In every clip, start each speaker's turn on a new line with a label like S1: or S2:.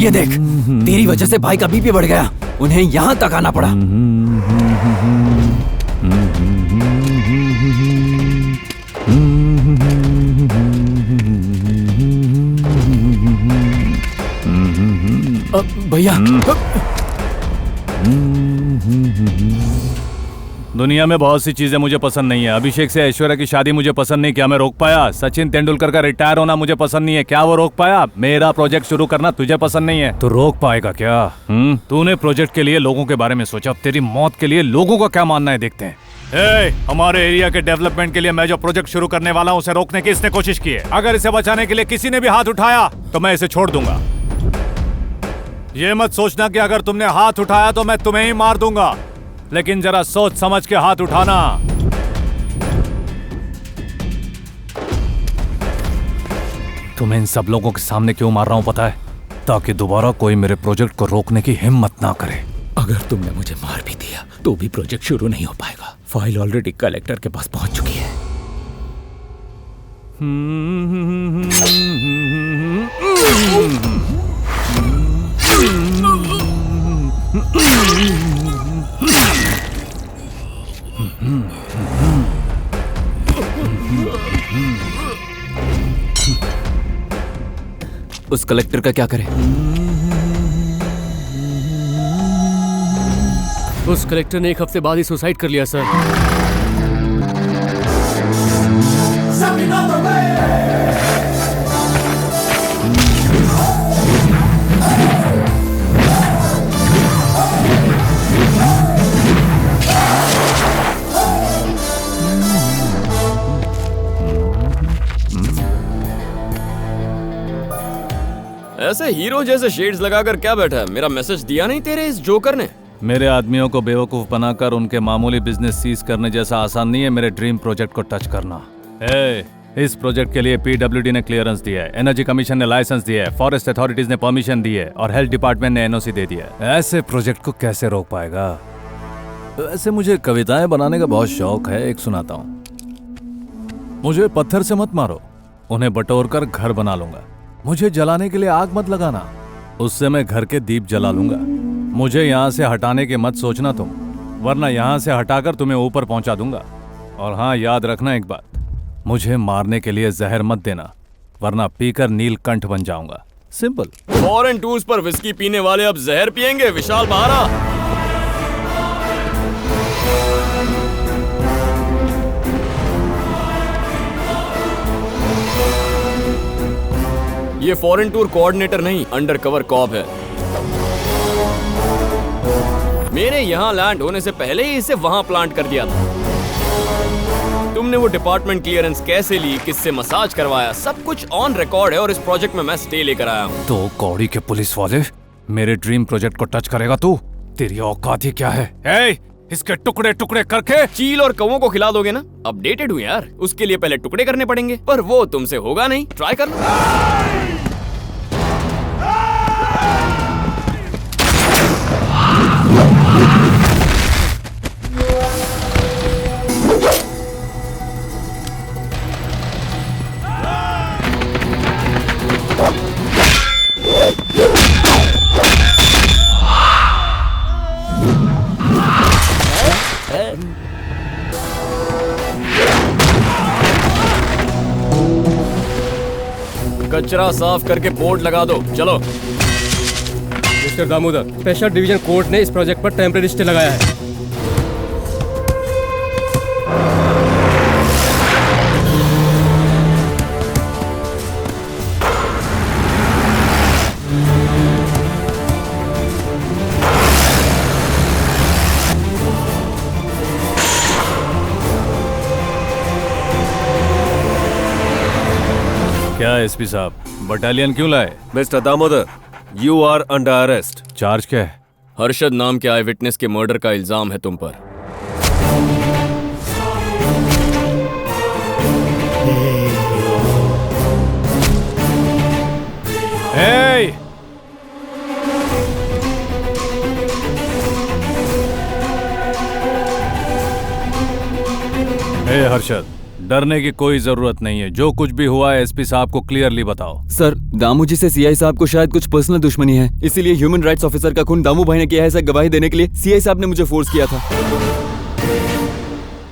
S1: ये देख, तेरी वजह से भाई का बीपी बढ़ गया, उन्हें यहाँ तक आना पड़ा। भैया,
S2: दुनिया में बहुत सी चीजें मुझे पसंद नहीं है। अभिषेक से ऐश्वर्या की शादी मुझे पसंद नहीं, क्या मैं रोक पाया? सचिन तेंदुलकर का रिटायर होना मुझे पसंद नहीं है, क्या वो रोक पाया? मेरा प्रोजेक्ट शुरू करना तुझे पसंद नहीं है, तो रोक पाएगा क्या? तूने प्रोजेक्ट के लिए लोगों के बारे में सोचा, अब तेरी मौत के लिए लोगों का क्या मानना है देखते हैं। हमारे एरिया के डेवलपमेंट के लिए मैं जो प्रोजेक्ट शुरू करने वाला हूँ उसे रोकने की इसने कोशिश की है। अगर इसे बचाने के लिए किसी ने भी हाथ उठाया तो मैं इसे छोड़ दूंगा। ये मत सोचना कि अगर तुमने हाथ उठाया तो मैं तुम्हें ही मार दूंगा, लेकिन जरा सोच समझ के हाथ उठाना। तुम्हें इन सब लोगों के सामने क्यों मार रहा हूं पता है? ताकि दोबारा कोई मेरे प्रोजेक्ट को रोकने की हिम्मत ना करे।
S1: अगर तुमने मुझे मार भी दिया तो भी प्रोजेक्ट शुरू नहीं हो पाएगा। फाइल ऑलरेडी कलेक्टर के पास पहुंच चुकी है। उस कलेक्टर का क्या करें?
S3: उस कलेक्टर ने 1 हफ्ते बाद ही सुसाइड कर लिया सर।
S4: ऐसे हीरो जैसे शेड्स लगाकर क्या बैठा है? मेरा मैसेज दिया नहीं तेरे इस जोकर ने?
S2: मेरे आदमियों को बेवकूफ बनाकर उनके मामूली बिजनेस सीज करने जैसा आसान नहीं है मेरे ड्रीम प्रोजेक्ट को टच करना। इस प्रोजेक्ट के लिए पीडब्ल्यूडी ने क्लियरेंस दिया है, एनर्जी कमीशन ने लाइसेंस दिया है, फॉरेस्ट अथॉरिटीज ने परमिशन दी है और हेल्थ डिपार्टमेंट ने एनओसी दे दिया है। ऐसे प्रोजेक्ट को कैसे रोक पाएगा? वैसे मुझे कविताएं बनाने का बहुत शौक है, एक सुनाता हूँ। मुझे पत्थर से मत मारो, उन्हें बटोर कर घर बना लूंगा। मुझे जलाने के लिए आग मत लगाना, उससे मैं घर के दीप जला लूंगा। मुझे यहाँ से हटाने के मत सोचना तुम, वरना यहाँ से हटाकर तुम्हें ऊपर पहुंचा दूंगा। और हाँ, याद रखना एक बात, मुझे मारने के लिए जहर मत देना, वरना पीकर नीलकंठ बन जाऊंगा। सिंपल।
S4: फॉरेन टूर्स पर विस्की पीने वाले अब जहर पिएंगे? विशाल बहारा। ये फॉरेन टूर कोऑर्डिनेटर नहीं, अंडरकवर कॉप है। मेरे यहाँ लैंड होने से पहले ही इसे वहां प्लांट कर दिया था। तुमने वो डिपार्टमेंट क्लियरेंस कैसे ली, किससे मसाज करवाया, सब कुछ ऑन रिकॉर्ड है और इस प्रोजेक्ट में मैं स्टे लेकर आया हूँ।
S2: तो कौड़ी के पुलिस वाले मेरे ड्रीम प्रोजेक्ट को टच करेगा तू? तेरी औकात ही क्या है? इसके टुकड़े टुकड़े करके
S4: चील और कौवों को खिला दोगे ना? अपडेटेड हूँ यार, उसके लिए पहले टुकड़े करने पड़ेंगे, पर वो तुमसे होगा नहीं। ट्राई कर लो। कचरा साफ करके बोर्ड लगा दो, चलो।
S3: Mister Damodar, special division court ने इस प्रोजेक्ट पर टेम्परेरी स्टे लगाया है।
S2: क्या एसपी साहब, बटालियन क्यों लाए?
S5: Mister Damodar, you are under arrest.
S2: Charge क्या है?
S4: हर्षद नाम के आई विटनेस के मर्डर का इल्जाम है तुम पर।
S2: हर्षद, डरने की कोई जरूरत नहीं है। जो कुछ भी हुआ है एसपी साहब को क्लियरली बताओ।
S6: सर, दामू जी से सीआई साहब को शायद कुछ पर्सनल दुश्मनी है, इसीलिए ह्यूमन राइट्स ऑफिसर का खून दामू भाई ने किया है, ऐसा गवाही देने के लिए सीआई साहब ने मुझे फोर्स किया था।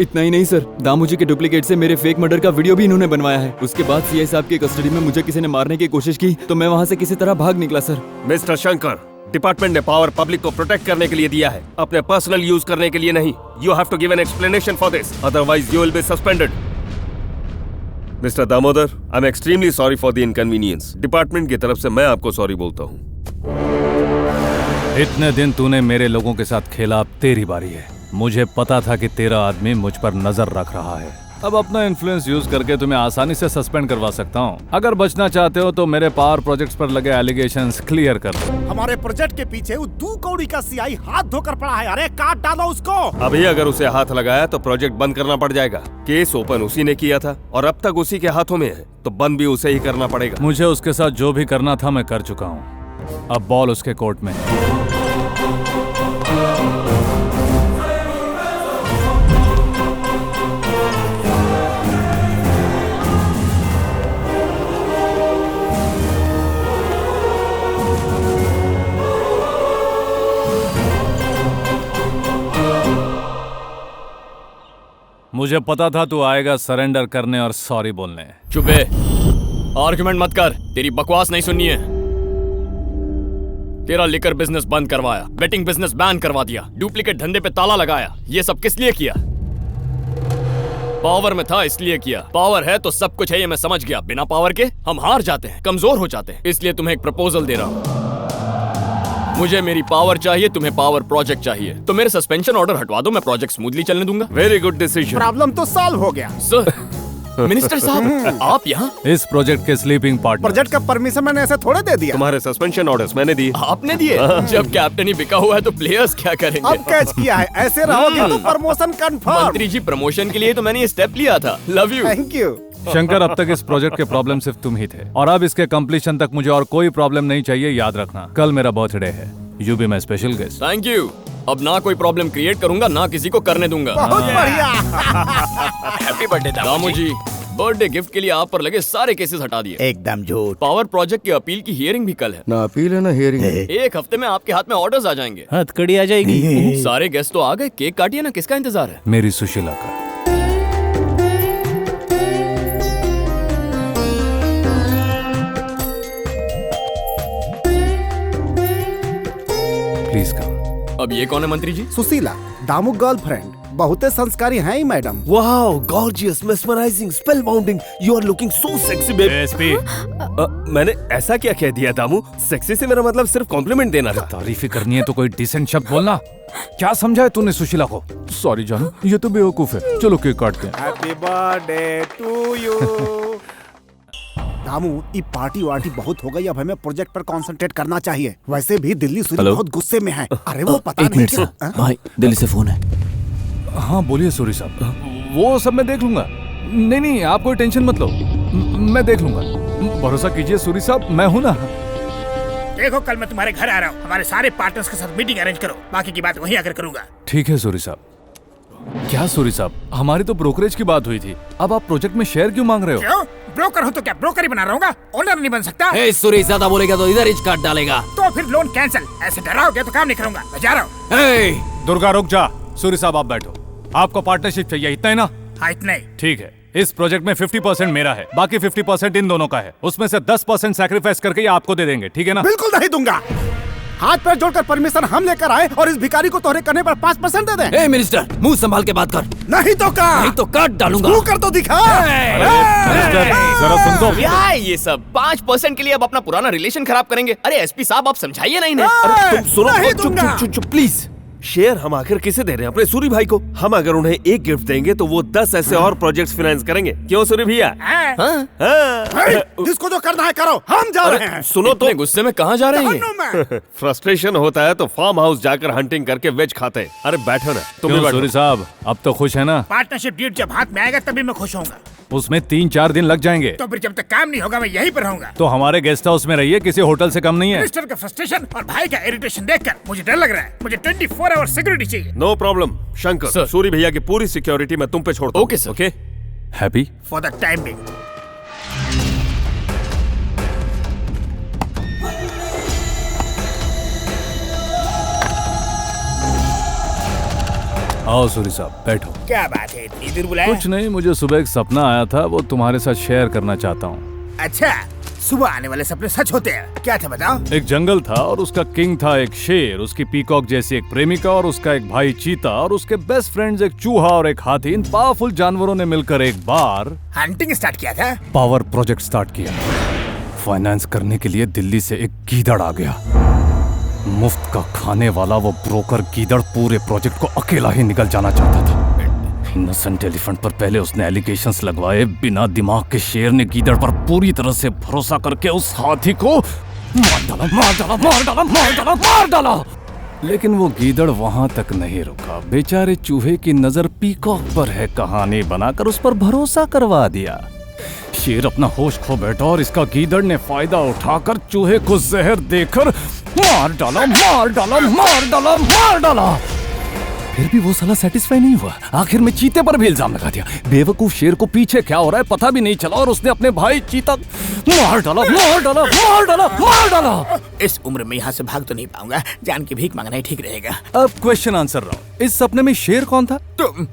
S6: इतना ही नहीं सर, दामू जी के डुप्लीकेट से मेरे फेक मर्डर का वीडियो भी इन्होंने बनवाया है। उसके बाद सीआई साहब की कस्टडी में मुझे किसी ने मारने की कोशिश की तो मैं वहाँ से किसी तरह भाग निकला सर।
S5: मिस्टर शंकर, डिपार्टमेंट ने पावर पब्लिक को प्रोटेक्ट करने के लिए दिया है, अपने पर्सनल यूज करने के लिए नहीं। You have to give an explanation for this, otherwise you will be suspended. Mister Damodar, I am extremely sorry for the inconvenience. Department की तरफ से मैं आपको सॉरी बोलता हूँ।
S2: इतने दिन तूने मेरे लोगों के साथ खेला, अब तेरी बारी है। मुझे पता था कि तेरा आदमी मुझ पर नजर रख रहा है। अब अपना इन्फ्लुएंस यूज करके तुम्हें आसानी से सस्पेंड करवा सकता हूँ। अगर बचना चाहते हो तो मेरे पावर प्रोजेक्ट्स पर लगे एलिगेशंस क्लियर कर दो।
S7: हमारे प्रोजेक्ट के पीछे वो 2 कौड़ी का सीआई हाथ धोकर पड़ा है। अरे काट डालो उसको।
S5: अभी अगर उसे हाथ लगाया तो प्रोजेक्ट बंद करना पड़ जाएगा। केस ओपन उसी ने किया था और अब तक उसी के हाथों में है, तो बंद भी उसे ही करना पड़ेगा।
S2: मुझे उसके साथ जो भी करना था मैं कर चुका हूँ। अब बॉल उसके कोर्ट में है। मुझे पता था तू आएगा सरेंडर करने और सॉरी बोलने।
S4: चुप है, आर्गुमेंट मत कर, तेरी बकवास नहीं सुननी है। तेरा लिकर बिजनेस बंद करवाया, बेटिंग बिजनेस बैन करवा दिया, डुप्लीकेट धंधे पे ताला लगाया। ये सब किस लिए किया? पावर में था इसलिए किया। पावर है तो सब कुछ है, ये मैं समझ गया। बिना पावर के हम हार जाते हैं, कमजोर हो जाते हैं। इसलिए तुम्हें एक प्रपोजल दे रहा हूं। मुझे मेरी पावर चाहिए, तुम्हें पावर प्रोजेक्ट चाहिए। तो मेरे सस्पेंशन ऑर्डर हटवा दो, मैं प्रोजेक्ट स्मूथली चलने दूंगा।
S5: Very good decision.
S7: प्रॉब्लम तो सॉल्व हो गया।
S4: सर, मिनिस्टर साहब आप यहाँ?
S2: इस प्रोजेक्ट के स्लीपिंग पार्टनर।
S7: प्रोजेक्ट का परमिशन मैंने ऐसे थोड़े दे दिया।
S5: तुम्हारे सस्पेंशन ऑर्डर्स मैंने दिए।
S4: आपने दिए? जब कैप्टन ही बिका हुआ है तो प्लेयर्स क्या करेंगे?
S7: अब कैच किया है, ऐसे रहोगे तो प्रमोशन कंफर्म।
S4: मंत्री जी, प्रमोशन के लिए तो मैंने ये स्टेप लिया था। Love you.
S7: Thank you.
S2: Shankar, अब तक इस प्रोजेक्ट के प्रॉब्लम सिर्फ तुम ही थे और अब इसके कंप्लीशन तक मुझे और कोई प्रॉब्लम नहीं चाहिए। याद रखना, कल मेरा बर्थडे है। You be my special guest.
S4: Thank you. अब ना कोई प्रॉब्लम क्रिएट करूंगा, ना किसी को करने दूंगा।
S7: बहुत बढ़िया।
S4: हैप्पी बर्थडे दामू जी। बर्थडे गिफ्ट के लिए आप पर लगे सारे केसेस हटा दिए।
S7: एकदम झूठ।
S4: पावर प्रोजेक्ट की अपील की हियरिंग भी कल है।
S8: ना अपील है ना हियरिंग।
S4: एक हफ्ते में आपके हाथ में ऑर्डर्स आ जाएंगे।
S1: हथकड़ी आ जाएगी।
S4: सारे गेस्ट तो आ गए, केक काटिए ना, किसका इंतजार है?
S2: मेरी सुशीला का। Please come.
S4: अब ये कौन है मंत्री जी?
S7: सुशीला, दामू गर्लफ्रेंड। बहुत संस्कारी हैं ही madam.
S5: Wow, gorgeous, mesmerizing, spellbounding. You are looking so sexy, babe.
S2: SP,
S5: मैंने ऐसा क्या कह दिया दामू? सेक्सी से मेरा मतलब सिर्फ कॉम्प्लीमेंट देना था।
S2: तारीफ ही करनी है तो कोई डिसेंट शब्द बोलना। क्या समझा है तूने सुशीला को? सॉरी जानू, ये तो बेवकूफ है। चलो केक काटते हैं।
S7: Happy birthday to you. Damu, ये पार्टी वार्टी बहुत हो गई, अब हमें प्रोजेक्ट पर कंसंट्रेट करना चाहिए। वैसे भी दिल्ली सूरी बहुत गुस्से में है। अरे वो पता नहीं क्या।
S6: भाई, दिल्ली से फोन है।
S2: हाँ बोलिए सूरी साहब, वो सब मैं देख लूंगा। नहीं नहीं, आप कोई टेंशन मत लो, मैं देख लूंगा। भरोसा कीजिए सूरी साहब, मैं हूं ना।
S9: देखो, कल मैं तुम्हारे घर आ रहा हूँ। हमारे सारे पार्टनर्स के साथ मीटिंग अरेंज करो, बाकी की बात वहीं आकर करूंगा।
S2: ठीक है सूरी साहब। क्या सूरी साहब, हमारी तो ब्रोकरेज की बात हुई थी, अब आप प्रोजेक्ट में शेयर क्यों मांग रहे हो?
S9: क्यों? ब्रोकर हो तो क्या ब्रोकर ही बना रहूंगा? ओनर नहीं बन सकता?
S6: सूरी ज्यादा बोलेगा तो इधर ही काट डालेगा।
S9: तो फिर लोन कैंसिल। ऐसे डराओगे तो काम नहीं करूंगा। मैं जा रहा हूँ।
S2: दुर्गा रुक जा। सूरी साहब आप बैठो। आपको पार्टनरशिप चाहिए, इतना ही ना?
S9: हाँ, इतना ही।
S2: ठीक है, इस प्रोजेक्ट में 50% मेरा है, बाकी 50% इन दोनों का है। उसमें से 10% सैक्रिफाइस करके ये आपको दे देंगे, ठीक है ना?
S7: बिल्कुल नहीं दूंगा। हाथ पैर जोड़कर परमिशन हम लेकर आए और इस भिखारी को तोहरे करने पर 5% दे दें।
S6: ए मिनिस्टर, मुंह संभाल के बात कर,
S7: नहीं तो का,
S6: नहीं तो काट डालूंगा।
S7: तू कर तो दिखा।
S2: मिस्टर, जरा सुन तो।
S4: क्या है ये सब? 5% के लिए अब अपना पुराना रिलेशन खराब करेंगे? अरे एसपी साहब, आप समझाइए ना इन्हें।
S5: अरे तुम सुनो,
S7: नहीं
S5: चुप
S7: दूंगा।
S5: चुप चुप चुप प्लीज। शेयर हम आखिर किसे दे रहे हैं? अपने सूरी भाई को। हम अगर उन्हें एक गिफ्ट देंगे तो वो 10 ऐसे और प्रोजेक्ट्स फाइनेंस करेंगे। क्यों सूरी भैया?
S7: जिसको जो करना है करो, हम जा रहे हैं।
S5: सुनो तो,
S4: इतने गुस्से में कहाँ जा रहे हैं ये?
S7: जहन्नुम में।
S5: फ्रस्ट्रेशन होता है तो फार्म हाउस जाकर हंटिंग करके वेज खाते हैं। अरे बैठो ना, तुम भी
S2: क्यों
S5: बैठो।
S2: सूरी साहब, अब तो खुश है ना?
S9: पार्टनरशिप डीड जब हाथ में आएगा तभी मैं खुश होऊंगा।
S2: उसमें 3-4 दिन लग जाएंगे।
S9: तो फिर जब तक काम नहीं होगा मैं यहीं पर रहूंगा।
S2: तो हमारे गेस्ट हाउस में रहिए, किसी होटल से कम नहीं है।
S9: मिनिस्टर का फ्रस्ट्रेशन और भाई का इरिटेशन देखकर मुझे डर लग रहा है। मुझे 24 आवर सिक्योरिटी चाहिए।
S5: No problem Shankar,
S4: sir.
S5: Suri भैया की पूरी सिक्योरिटी मैं तुम पे छोड़ता हूँ।
S4: Okay, sir.
S5: Okay?
S2: Happy?
S9: For the time being.
S2: आओ सूरी साहब, बैठो।
S9: क्या बात है, इतनी दूर बुलाया?
S2: कुछ नहीं, मुझे सुबह एक सपना आया था, वो तुम्हारे साथ शेयर करना चाहता हूँ।
S9: अच्छा, सुबह आने वाले सपने सच होते हैं? क्या था बताओ।
S2: एक जंगल था और उसका किंग था एक शेर, उसकी पीकॉक जैसी एक प्रेमिका और उसका एक भाई चीता और उसके बेस्ट फ्रेंड्स एक चूहा और एक हाथी। इन पावरफुल जानवरों ने मिलकर एक बार
S9: हंटिंग स्टार्ट किया था।
S2: पावर प्रोजेक्ट स्टार्ट किया। फाइनेंस करने के लिए दिल्ली से एक गीदड़ आ गया। मुफ्त का खाने वाला वो ब्रोकर गीदड़ पूरे प्रोजेक्ट को अकेला ही निकल जाना चाहता था। इनोसेंट एलिफेंट पर पहले उसने एलिगेशंस लगवाए। बिना दिमाग के शेर ने गीदड़ पर पूरी तरह से भरोसा करके उस हाथी को मार डाला। लेकिन वो गीदड़ वहां तक नहीं रुका। बेचारे चूहे की नजर पीकॉक पर है, कहानी बनाकर उस पर भरोसा करवा दिया। शेर अपना होश खो बैठा और इसका गीदड़ ने फायदा उठाकर चूहे को जहर देकर मार डाला। फिर भी वो साला सेटिस्फाई नहीं हुआ। आखिर में चीते पर भी इल्जाम लगा दिया। बेवकूफ शेर को पीछे क्या हो रहा है पता भी नहीं चला और उसने अपने भाई चीता मार डाला।
S9: इस उम्र में यहाँ से भाग तो नहीं पाऊंगा, जान की भीख मांगना ही ठीक रहेगा।
S2: अब क्वेश्चन आंसर रहा। इस सपने में शेर कौन था?
S9: तुम।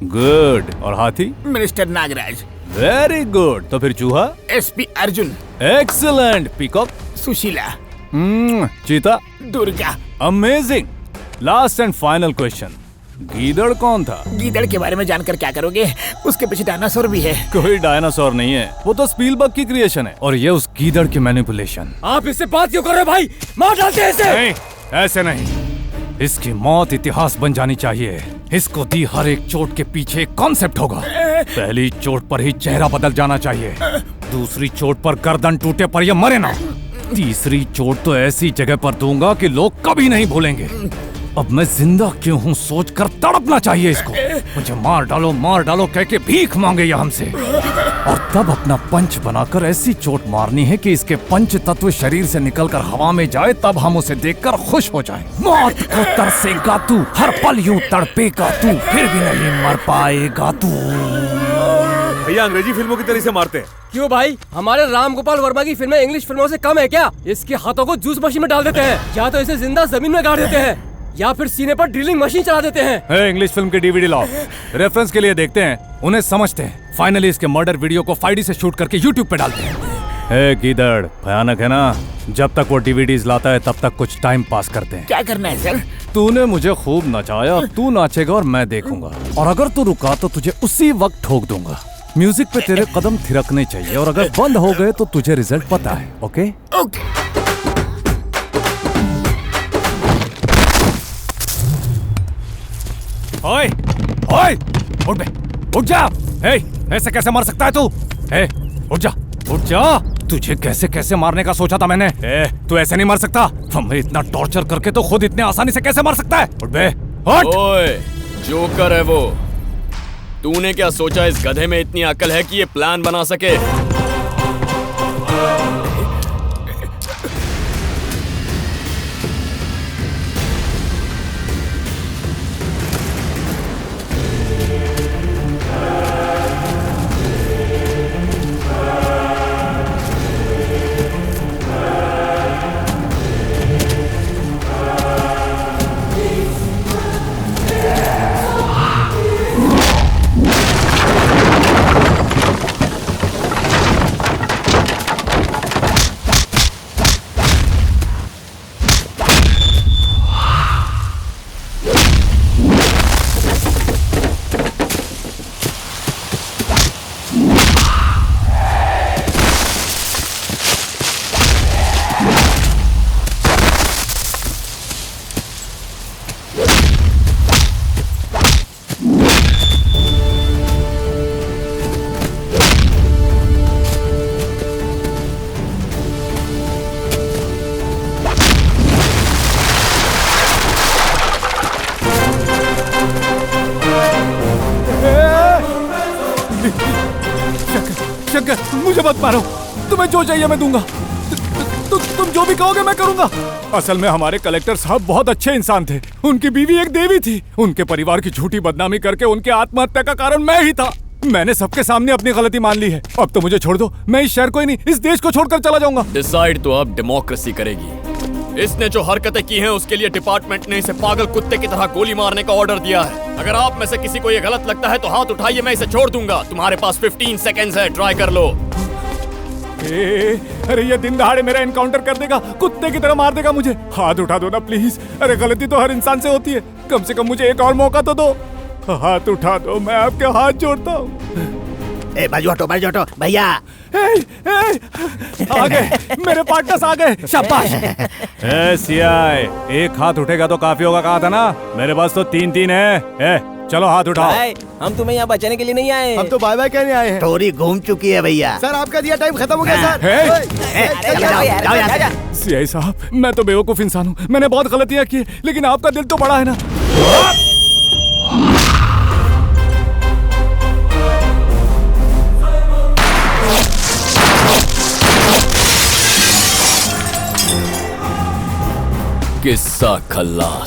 S2: गुड। और हाथी?
S9: मिनिस्टर नागराज।
S2: Very good. तो फिर चूहा?
S9: SP Arjun.
S2: Excellent. Peacock?
S9: Sushila.
S2: चीता?
S9: Durga.
S2: Amazing. Last and final question, गीदड़ कौन था?
S9: गीदड़ के बारे में जानकर क्या करोगे, उसके पीछे डायनासोर भी है।
S2: कोई डायनासोर नहीं है, वो तो स्पीलबर्ग की क्रिएशन है और ये उस गीदड़ की मैनिपुलेशन।
S3: आप इससे बात क्यों कर रहे हो भाई? मार डालते हैं इसे।
S2: नहीं, ऐसे नहीं। इसकी मौत इतिहास बन जानी चाहिए। इसको दी हर एक चोट के पीछे एक कॉन्सेप्ट होगा। पहली चोट पर ही चेहरा बदल जाना चाहिए, दूसरी चोट पर गर्दन टूटे पर ये मरे ना, तीसरी चोट तो ऐसी जगह पर दूंगा कि लोग कभी नहीं भूलेंगे। अब मैं जिंदा क्यों हूँ सोचकर तड़पना चाहिए इसको। मुझे मार डालो कह के भीख मांगे ये हमसे, और तब अपना पंच बनाकर ऐसी चोट मारनी है कि इसके पंच तत्व शरीर से निकलकर हवा में जाए, तब हम उसे देखकर खुश हो जाएं। मौत को तरसेगा तू, हर पल यूं तड़पेगा तू, फिर भी नहीं मर पाएगा तू।
S5: भैया अंग्रेजी फिल्मों की तरह से मारते हैं।
S3: क्यों भाई, हमारे राम गोपाल वर्मा की फिल्में इंग्लिश फिल्मों से कम है क्या? इसके हाथों को जूस मशीन में डाल देते हैं, या तो इसे जिंदा जमीन में गाड़ देते हैं, या फिर सीने पर ड्रिलिंग मशीन चला देते हैं।
S2: इंग्लिश फिल्म के DVD लाओ, रेफरेंस के लिए देखते हैं, उन्हें समझते हैं। फाइनली इसके मर्डर वीडियो को 5D से शूट करके YouTube पे डालते हैं। गीदड़ भयानक है ना? जब तक वो DVDs लाता है तब तक कुछ टाइम पास करते हैं।
S9: क्या करना है सर?
S2: तूने मुझे खूब नचाया, तू नाचेगा और मैं देखूंगा, और अगर तू रुका तो तुझे उसी वक्त ठोक दूंगा। म्यूजिक पे तेरे कदम थिरकने चाहिए, और अगर बंद हो गए तो तुझे रिजल्ट पता है। ओके? ओए, ओए, उठ बे, उठ जा। ऐसे कैसे मार सकता है तू? उठ जा। तुझे कैसे मारने का सोचा था मैंने? तू ऐसे नहीं मार सकता। हमें इतना टॉर्चर करके तो खुद इतने आसानी से कैसे मार सकता है? उठ बे, उठ।
S4: ओए, जोकर है वो। तूने क्या सोचा इस गधे में इतनी अकल है कि ये प्लान बना सके?
S2: शंकर, मुझे मत मारो, तुम्हें जो चाहिए मैं दूंगा। तुम जो भी कहोगे मैं करूंगा। असल में हमारे कलेक्टर साहब बहुत अच्छे इंसान थे। उनकी बीवी एक देवी थी। उनके परिवार की झूठी बदनामी करके उनके आत्महत्या का कारण मैं ही था। मैंने सबके सामने अपनी गलती मान ली है। अब तो मुझे छोड़ दो, मैं इस शहर को ही नहीं इस देश को छोड़कर चला जाऊंगा।
S4: डिसाइड तो अब डेमोक्रेसी करेगी। इसने जो हरकतें की हैं उसके लिए डिपार्टमेंट ने इसे पागल कुत्ते की तरह गोली मारने का ऑर्डर दिया है। अगर आप में से किसी को ये गलत लगता है तो हाथ उठाइए, मैं इसे छोड़ दूंगा। तुम्हारे पास 15 सेकेंड्स है, ट्राई कर लो।
S2: अरे ये दिन दहाड़े मेरा एनकाउंटर कर देगा, कुत्ते की तरह मार देगा मुझे। हाथ उठा दो ना प्लीज। अरे गलती तो हर इंसान से होती है, कम से कम मुझे एक और मौका तो दो। हाथ उठा दो, मैं आपके हाथ जोड़ता हूँ।
S7: ए बाजू हटो भैया।
S2: आ गए मेरे पार्टनर्स आ गए, शाबाश। सीआई, एक हाथ उठेगा तो काफी होगा, कहा था ना। मेरे पास तो 3-3 है। चलो हाथ उठाओ।
S3: हम तुम्हें यहाँ बचाने के लिए नहीं आए।
S8: हम तो बाय बाय कहने आए हैं।
S7: टोरी घूम चुकी है भैया।
S8: सर आपका दिया टाइम खत्म हो गया सर।
S7: जाओ।
S2: सीआई साहब, मैं तो बेवकूफ इंसान हूँ, मैंने बहुत गलतियाँ की, लेकिन आपका दिल तो बड़ा है ना।
S4: किस्सा खल्लास।